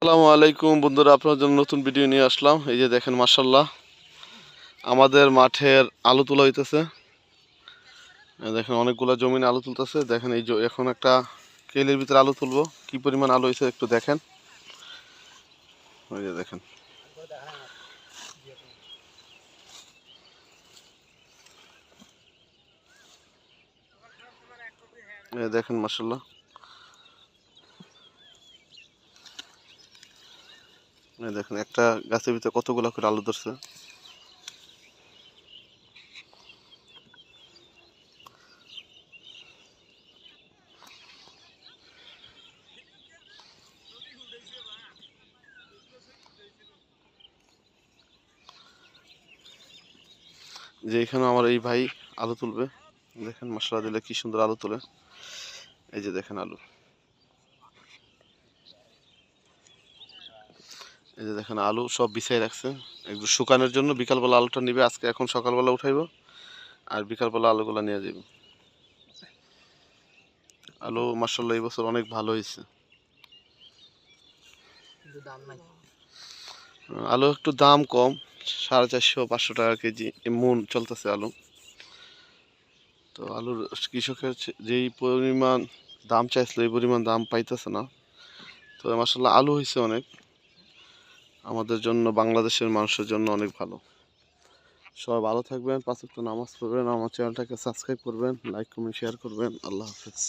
আসসালামু আলাইকুম বন্ধুরা, আপনার জন্য নতুন ভিডিও নিয়ে আসলাম। এই যে দেখেন, মাশাল্লাহ আমাদের মাঠের আলু তোলা হইতেছে। দেখেন অনেকগুলো জমিনে আলু তুলতেছে। দেখেন এই যে এখন একটা কেলের ভিতরে আলু তুলবো, কি পরিমাণ আলু হয়েছে একটু দেখেন। ওই যে দেখেন, এই দেখেন মাশাল্লাহ। এই দেখেন একটা গাছের ভিতরে কতগুলো করে আলু ধরছে। যে এখানে আমার এই ভাই আলু তুলবে। দেখেন মাশাল্লাহ দিলে কি সুন্দর আলু তোলে। এই যে দেখেন আলু, এই যে দেখেন আলু সব বিছাই রাখছে একটু শুকানোর জন্য। বিকালবেলা আলুটা নিবে আজকে, এখন সকালবেলা উঠাইবো আর বিকালবেলা আলুগুলা নিয়ে যাবো। আলু মাশাআল্লাহ এই বছর অনেক ভালো হয়েছে। আলু একটু দাম কম, 450-500 টাকা কেজি মন চলতেছে আলু। তো আলুর কৃষকের যেই পরিমাণ দাম চাইছিল এই পরিমাণ দাম পাইতেছে না। তো মাশাআল্লাহ আলু হয়েছে অনেক, আমাদের জন্য বাংলাদেশের মানুষের জন্য অনেক ভালো। সবাই ভালো থাকবেন, 5 ওয়াক্ত নামাজ পড়বেন, আমার চ্যানেলটাকে সাবস্ক্রাইব করবেন, লাইক কমেন্ট শেয়ার করবেন। আল্লাহ হাফেজ।